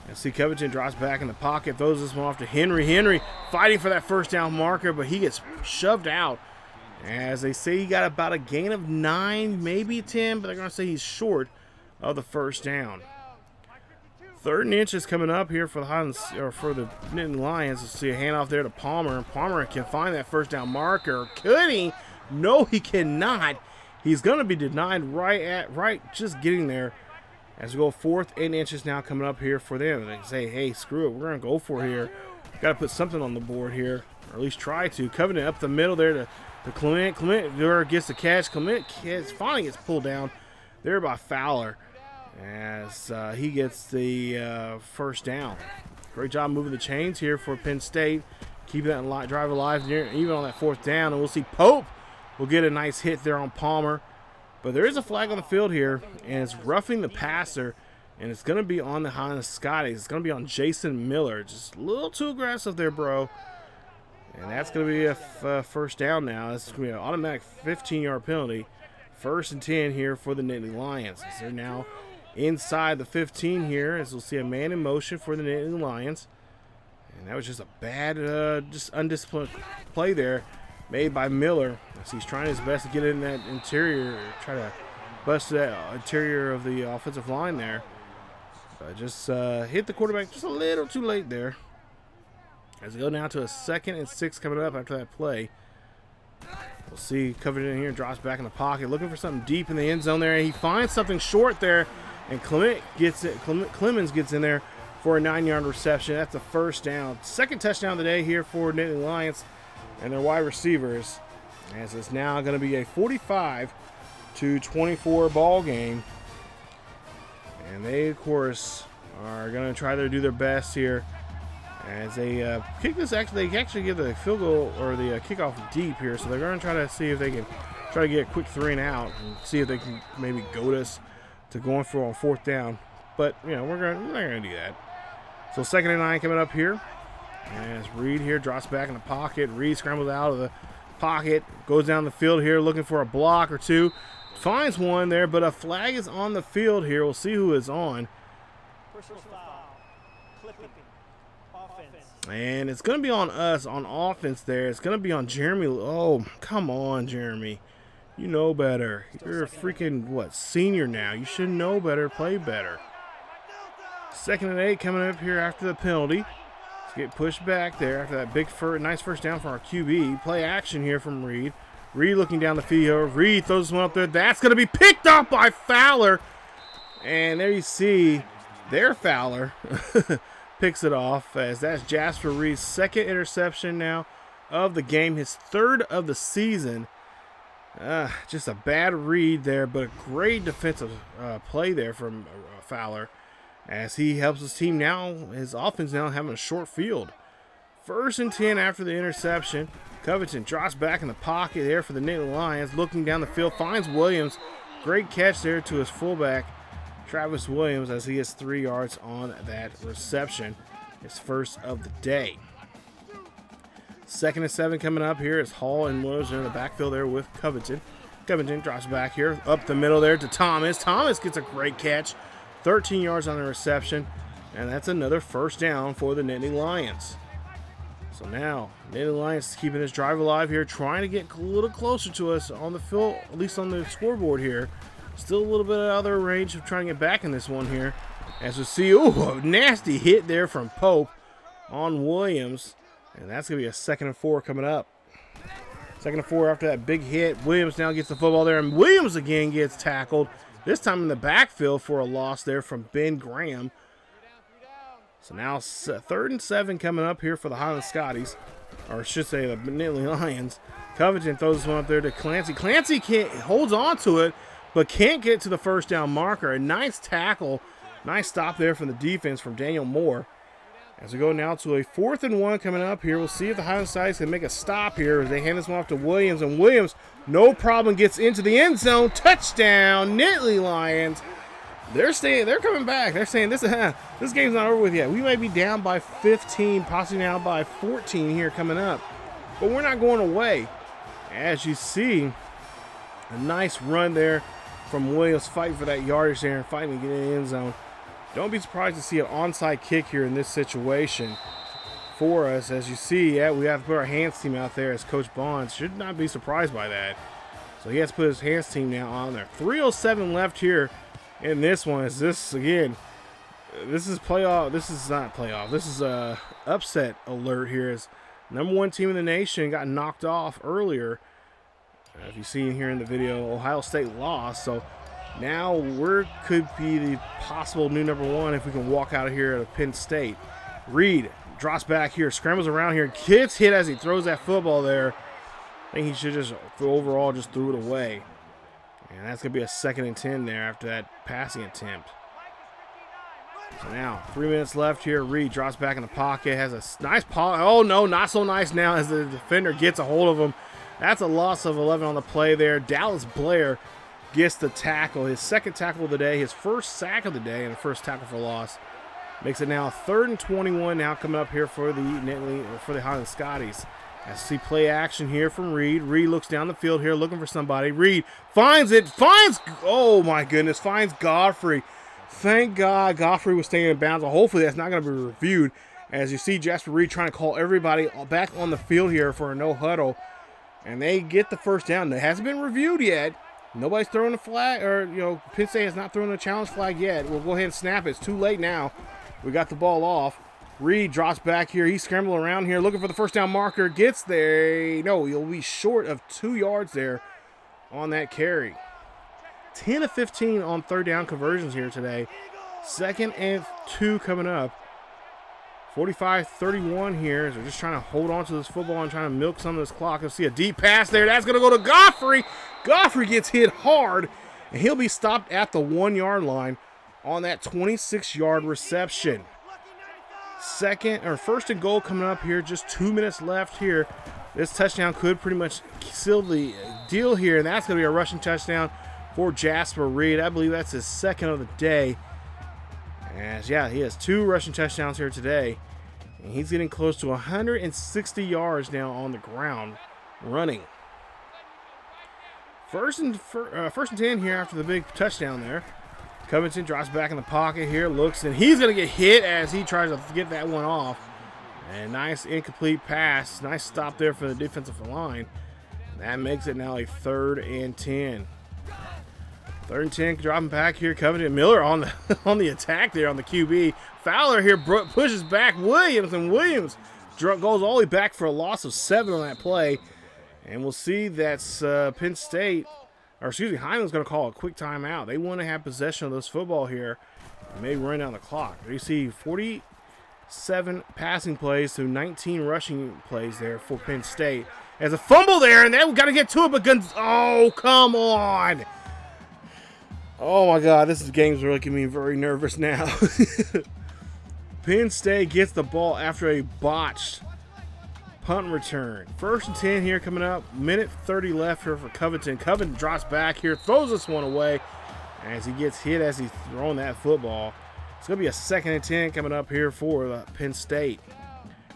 And see Covington drops back in the pocket, throws this one off to Henry. Henry fighting for that first down marker, but he gets shoved out. As they say, he got about a gain of 9, maybe 10, but they're going to say he's short of the first down. 3rd and inches coming up here for the Highlands, or for the Nittany Lions. Let's see a handoff there to Palmer. Palmer can find that first down marker. Could he? No, he cannot. He's going to be denied right just getting there. As we go 4th and inches now coming up here for them. They say, hey, screw it. We're going to go for it here. Got to put something on the board here, or at least try to. Covington up the middle there to Clement. Clement there gets the catch. Clement finally gets pulled down there by Fowler as he gets the first down. Great job moving the chains here for Penn State. Keeping that drive alive even on that 4th down. And we'll see Pope will get a nice hit there on Palmer. But there is a flag on the field here, and it's roughing the passer, and it's going to be on the Highland Scotties. It's going to be on Jason Miller. Just a little too aggressive there, bro. And that's going to be a first down now. That's going to be an automatic 15-yard penalty. 1st and 10 here for the Nittany Lions. As they're now inside the 15 here, as we'll see a man in motion for the Nittany Lions. And that was just a bad, just undisciplined play there made by Miller, as he's trying his best to get in that interior, try to bust that interior of the offensive line there. But just hit the quarterback just a little too late there. As we go now to a 2nd and 6 coming up after that play. We'll see Covington here, drops back in the pocket, looking for something deep in the end zone there. He finds something short there, and Clemens gets in there for a 9-yard reception. That's the first down. 2nd touchdown of the day here for Nittany Lions and their wide receivers, as it's now going to be a 45-24 ball game. And they, of course, are going to try to do their best here as they kick this. Actually, they actually give the field goal or the kickoff deep here, so they're going to try to see if they can try to get a quick 3 and out and see if they can maybe goad us to going for on 4th down. But you know, we're not going to do that. So 2nd and 9 coming up here. As Reid here drops back in the pocket. Reid scrambles out of the pocket, goes down the field here looking for a block or two. Finds one there, but a flag is on the field here. We'll see who is on. Personal foul. Clipping. Offense. And it's going to be on us on offense there. It's going to be on Jeremy. Oh, come on, Jeremy. You know better. You're a freaking, what, senior now. You should know better, play better. 2nd and 8 coming up here after the penalty. Get pushed back there after that big nice first down for our QB. Play action here from Reid. Reid looking down the field. Reid throws this one up there. That's going to be picked up by Fowler. And there you see their Fowler picks it off, as that's Jasper Reid's 2nd interception now of the game, his 3rd of the season. Just a bad read there, but a great defensive play there from Fowler, as he helps his team now, his offense now having a short field. 1st and 10 after the interception. Covington drops back in the pocket there for the Nittany Lions, looking down the field, finds Williams. Great catch there to his fullback, Travis Williams, as he gets 3 yards on that reception. His first of the day. 2nd and 7 coming up here is Hall and Williams in the backfield there with Covington. Covington drops back here, up the middle there to Thomas. Thomas gets a great catch. 13 yards on the reception, and that's another first down for the Nittany Lions. So now, Nittany Lions keeping this drive alive here, trying to get a little closer to us on the field, at least on the scoreboard here. Still a little bit out of their range of trying to get back in this one here. As we see, a nasty hit there from Pope on Williams, and that's going to be a 2nd and 4 coming up. 2nd and 4 after that big hit. Williams now gets the football there, and Williams again gets tackled. This time in the backfield for a loss there from Ben Graham. So now 3rd and 7 coming up here for the Highland Scotties, or I should say the Nittany Lions. Covington throws this one up there to Clancy. Clancy holds on to it, but can't get to the first down marker. A nice tackle Nice stop there from the defense from Daniel Moore. As we go now to a 4th and 1 coming up here. We'll see if the Highland Scotties can make a stop here as they hand this one off to Williams. And Williams, no problem, gets into the end zone. Touchdown, Nittany Lions. They're coming back. They're saying this game's not over with yet. We may be down by 15, possibly now by 14 here coming up. But we're not going away. As you see, a nice run there from Williams, fighting for that yardage there and fighting to get in the end zone. Don't be surprised to see an onside kick here in this situation for us. As you see, yeah, we have to put our hands team out there as Coach Bonds. Should not be surprised by that. So he has to put his hands team now on there. 3:07 left here in this one. Is this, again, this is playoff. This is not playoff. This is a upset alert here as #1 team in the nation got knocked off earlier. If you see here in the video, Ohio State lost. So now we could be the possible new #1 if we can walk out of here at Penn State. Reid drops back here, scrambles around here, gets hit as he throws that football there. I think he should just overall just threw it away. And that's going to be a 2nd and 10 there after that passing attempt. So now 3 minutes left here. Reid drops back in the pocket, has a nice oh no, not so nice now as the defender gets a hold of him. That's a loss of 11 on the play there. Dallas Blair gets the tackle, his 2nd tackle of the day, his 1st sack of the day, and a 1st tackle for loss. Makes it now 3rd and 21 now coming up here for the Highland Scotties. As we see play action here from Reid. Reid looks down the field here looking for somebody. Reid finds oh my goodness, finds Godfrey. Thank God Godfrey was staying in bounds. Hopefully that's not going to be reviewed. As you see Jasper Reid trying to call everybody back on the field here for a no huddle. And they get the 1st down. It hasn't been reviewed yet. Nobody's throwing a flag, or, Penn State has not thrown a challenge flag yet. We'll go ahead and snap it. It's too late now. We got the ball off. Reid drops back here. He's scrambling around here looking for the 1st down marker. Gets there. No, he'll be short of 2 yards there on that carry. 10 of 15 on 3rd down conversions here today. 2nd and 2 coming up. 45-31 here. So they're just trying to hold on to this football and trying to milk some of this clock. You'll see a deep pass there. That's going to go to Godfrey. Godfrey gets hit hard, and he'll be stopped at the 1-yard line on that 26-yard reception. 1st and goal coming up here. Just 2 minutes left here. This touchdown could pretty much seal the deal here, and that's going to be a rushing touchdown for Jasper Reid. I believe that's his 2nd of the day. As, yeah, he has 2 rushing touchdowns here today. And he's getting close to 160 yards now on the ground running. First and 10 here after the big touchdown there. Covington drops back in the pocket here, looks, and he's going to get hit as he tries to get that one off. And nice incomplete pass. Nice stop there for the defensive line. That makes it now a 3rd and 10. 3rd and 10, dropping back here. Covington, Miller on the attack there on the QB. Fowler here pushes back Williams, and Williams goes all the way back for a loss of 7 on that play. And we'll see that's Penn State, or excuse me, Highland's going to call a quick timeout. They want to have possession of this football here and maybe run down the clock. You see 47 passing plays to 19 rushing plays there for Penn State. There's a fumble there, and then we got to get to it, but oh, come on. Oh my God, this game's really making me very nervous now. Penn State gets the ball after a botched punt return. 1st and 10 here coming up. Minute 30 left here for Covington. Covington drops back here, throws this one away as he gets hit as he's throwing that football. It's going to be a 2nd and 10 coming up here for Penn State.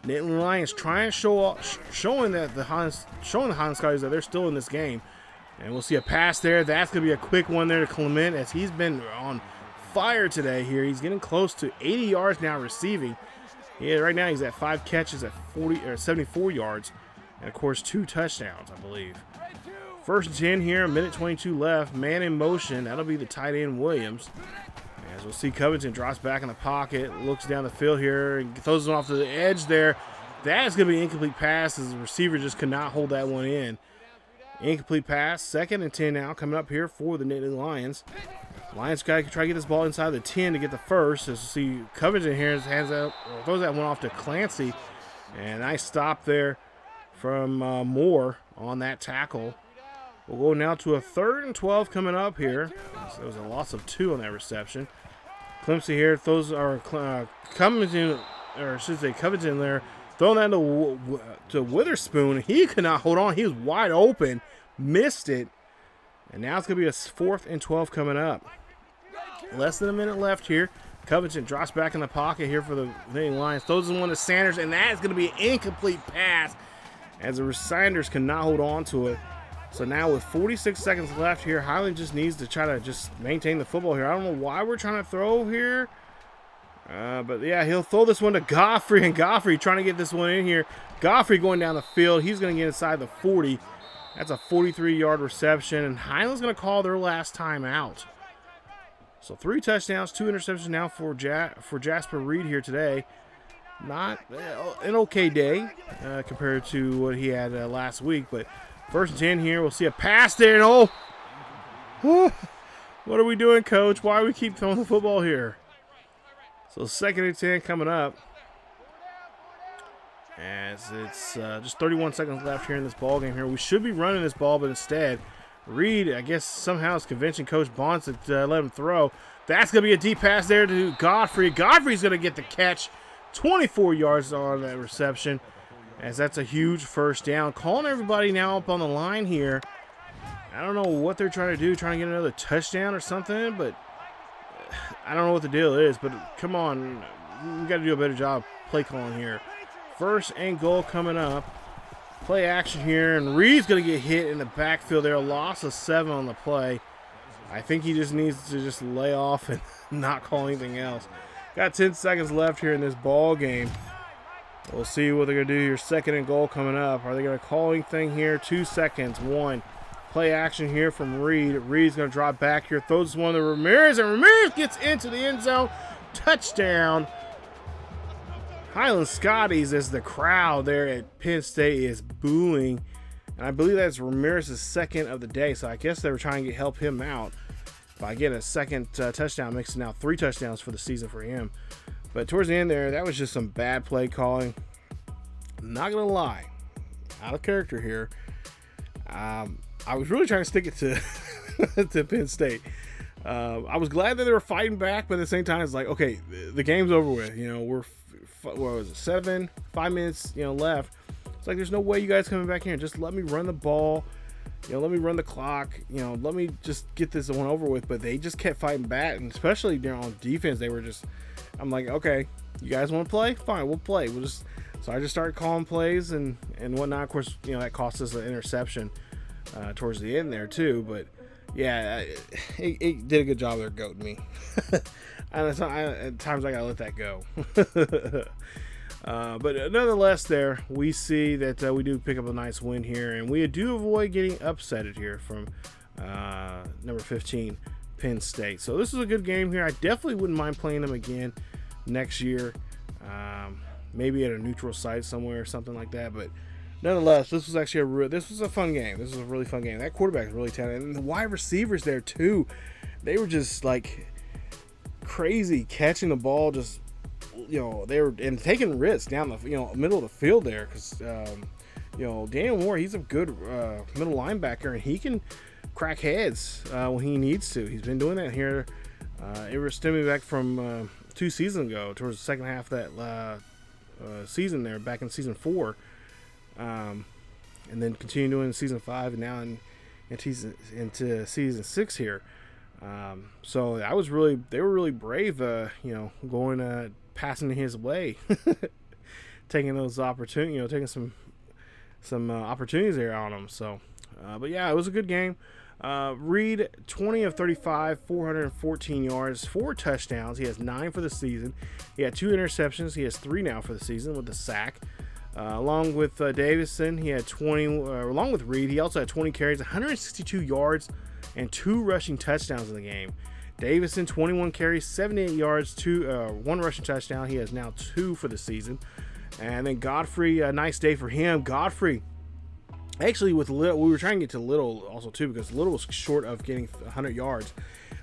Nittany Lions trying to showing the Highland Scotties that they're still in this game. And we'll see a pass there. That's going to be a quick one there to Clement as he's been on fire today here. He's getting close to 80 yards now receiving. Yeah, right now he's at 5 catches at 74 yards. And, of course, 2 touchdowns, I believe. 1st and 10 here, minute 22 left. Man in motion. That'll be the tight end, Williams. As we'll see, Covington drops back in the pocket, looks down the field here, and throws it off to the edge there. That is going to be an incomplete pass as the receiver just could not hold that one in. Incomplete pass. 2nd and 10 now coming up here for the Nittany Lions. Lions got to try to get this ball inside the 10 to get the first. As you see, Covington here throws that one off to Clancy. And nice stop there from Moore on that tackle. We'll go now to a 3rd and 12 coming up here. So there was a loss of 2 on that reception. Clemson here. Those are Covington, or I should say Covington there. Throwing that to Witherspoon. He could not hold on. He was wide open. Missed it. And now it's going to be a 4th and 12 coming up. Less than a minute left here. Covington drops back in the pocket here for the Nittany Lions. Throws one to Sanders, and that is going to be an incomplete pass as the Sanders cannot hold on to it. So now with 46 seconds left here, Highland just needs to try to just maintain the football here. I don't know why we're trying to throw here. But yeah, he'll throw this one to Godfrey, and Godfrey trying to get this one in here. Godfrey going down the field. He's going to get inside the 40. That's a 43-yard reception, and Highland's going to call their last timeout. So 3 touchdowns, 2 interceptions now for Jasper Reid here today. Not an okay day compared to what he had last week, but 1st and 10 here. We'll see a pass there, and what are we doing, Coach? Why do we keep throwing the football here? So 2nd and 10 coming up. As it's just 31 seconds left here in this ball game here. We should be running this ball, but instead, Reid, I guess somehow his convention coach bonds it, let him throw. That's going to be a deep pass there to Godfrey. Godfrey's going to get the catch. 24 yards on that reception, as that's a huge 1st down. Calling everybody now up on the line here. I don't know what they're trying to do, trying to get another touchdown or something, but I don't know what the deal is. But come on, we got to do a better job play calling here. 1st and goal coming up. Play action here, and Reid's going to get hit in the backfield there. A loss of 7 on the play. I think he just needs to just lay off and not call anything else. Got 10 seconds left here in this ball game. We'll see what they're going to do here. 2nd and goal coming up. Are they going to call anything here? 2 seconds. 1. Play action here from Reid. Reid's going to drop back here. Throws one to Ramirez, and Ramirez gets into the end zone. Touchdown. Highland Scotties, as the crowd there at Penn State is booing. And I believe that's Ramirez's 2nd of the day, so I guess they were trying to help him out by getting a 2nd touchdown, makes it now 3 touchdowns for the season for him. But towards the end there, that was just some bad play calling. Not going to lie, out of character here. I was really trying to stick it to, to Penn State. I was glad that they were fighting back, but at the same time, it's like, okay, the game's over with. You know, we're, what was it, 5 minutes, left. It's like, there's no way you guys coming back here. Just let me run the ball. Let me run the clock. Let me just get this one over with. But they just kept fighting back, and especially on defense, they were just. I'm like, okay, you guys want to play? Fine, we'll play. So I just started calling plays and whatnot. Of course, that cost us an interception towards the end there too. But yeah, it did a good job there goating me. At times I gotta let that go. But nonetheless, there we see that we do pick up a nice win here, and we do avoid getting upsetted here from number 15, Penn State. So this is a good game here. I definitely wouldn't mind playing them again next year, maybe at a neutral site somewhere or something like that. But nonetheless, this was actually this was a fun game. This was a really fun game. That quarterback is really talented, and the wide receivers there too. They were just like crazy catching the ball, just they were and taking risks down the middle of the field there, because Daniel Moore, he's a good middle linebacker, and he can crack heads when he needs to. He's been doing that here. It was stemming back from 2 seasons ago, towards the second half of that season there, back in season 4, and then continuing doing season 5, and now into season 6 here. So they were really brave, going passing his way, taking those opportunities, taking some opportunities there on him. So, but yeah, it was a good game. Reid, 20 of 35, 414 yards, 4 touchdowns. He has 9 for the season. He had 2 interceptions. He has 3 now for the season with the sack. Along with Davison, he had 20. Along with Reid, he also had 20 carries, 162 yards, and 2 rushing touchdowns in the game. Davison, 21 carries, 78 yards, 1 rushing touchdown. He has now 2 for the season. And then Godfrey, a nice day for him. Godfrey, actually with Little, we were trying to get to Little also too, because Little was short of getting 100 yards.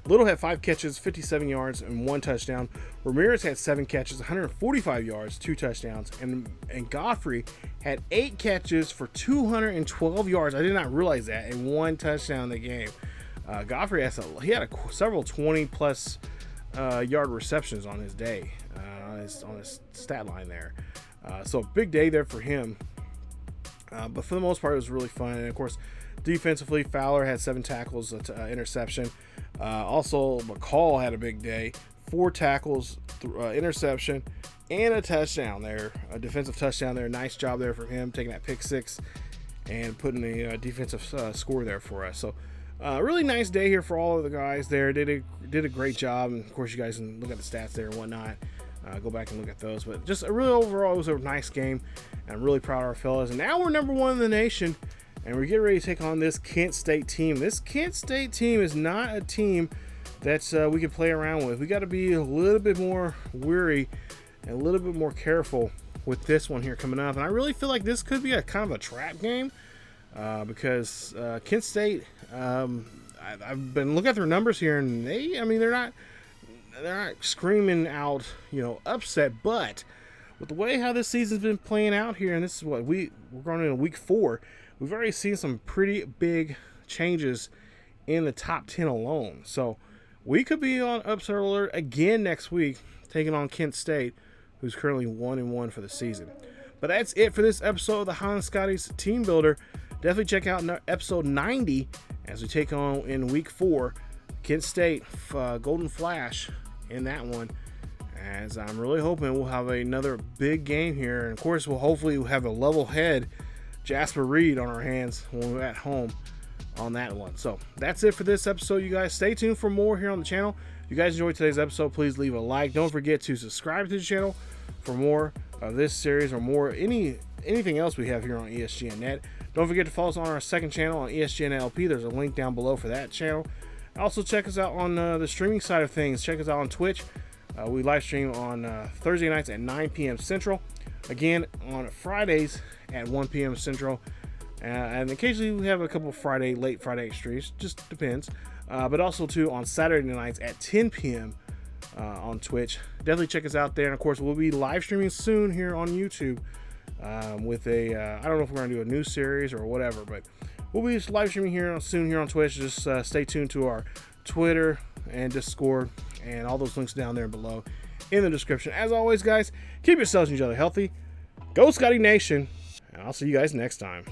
Little had 5 catches, 57 yards, and 1 touchdown. Ramirez had 7 catches, 145 yards, 2 touchdowns. And Godfrey had 8 catches for 212 yards. I did not realize that, and 1 touchdown in the game. Godfrey had several 20-plus yard receptions on his day, on his stat line there. So big day there for him. But for the most part, it was really fun. And of course, defensively, Fowler had 7 tackles, interception. Also, McCall had a big day, 4 tackles, interception, and a touchdown there, a defensive touchdown there. Nice job there for him, taking that pick 6 and putting the defensive score there for us. So really nice day here for all of the guys there. Did a great job. And of course, you guys can look at the stats there and whatnot. Go back and look at those. But just overall, it was a nice game. I'm really proud of our fellas. And now we're number 1 in the nation. And we're getting ready to take on this Kent State team. This Kent State team is not a team that we can play around with. We got to be a little bit more wary and a little bit more careful with this one here coming up. And I really feel like this could be a kind of a trap game because Kent State, I've been looking at their numbers here, and they're not screaming out, upset, but with the way how this season's been playing out here, and this is what we're going into week 4, we've already seen some pretty big changes in the top 10 alone. So we could be on upset alert again next week, taking on Kent State, who's currently 1-1 for the season. But that's it for this episode of the Highland Scotties Team Builder. Definitely check out episode 90 as we take on in week 4 Kent State Golden Flash in that one, as I'm really hoping we'll have another big game here. And of course, we'll hopefully have a level head Jasper Reid on our hands when we're at home on that one. So that's it for this episode, you guys. Stay tuned for more here on the channel. If you guys enjoyed today's episode, please leave a like. Don't forget to subscribe to the channel for more of this series or more anything else we have here on ESGNet. Don't forget to follow us on our second channel on ESGNet LP. There's a link down below for that channel. Also, check us out on the streaming side of things. Check us out on Twitch. We live stream on Thursday nights at 9 p.m. Central. Again, on Fridays at 1 p.m. Central. And occasionally we have a couple of late Friday streams. Just depends. But also, too, on Saturday nights at 10 p.m. On Twitch. Definitely check us out there. And, of course, we'll be live streaming soon here on YouTube with I don't know if we're going to do a new series or whatever, but we'll be live streaming soon here on Twitch. Just stay tuned to our Twitter and Discord and all those links down there below in the description. As always, guys, keep yourselves and each other healthy. Go Scotty Nation, and I'll see you guys next time.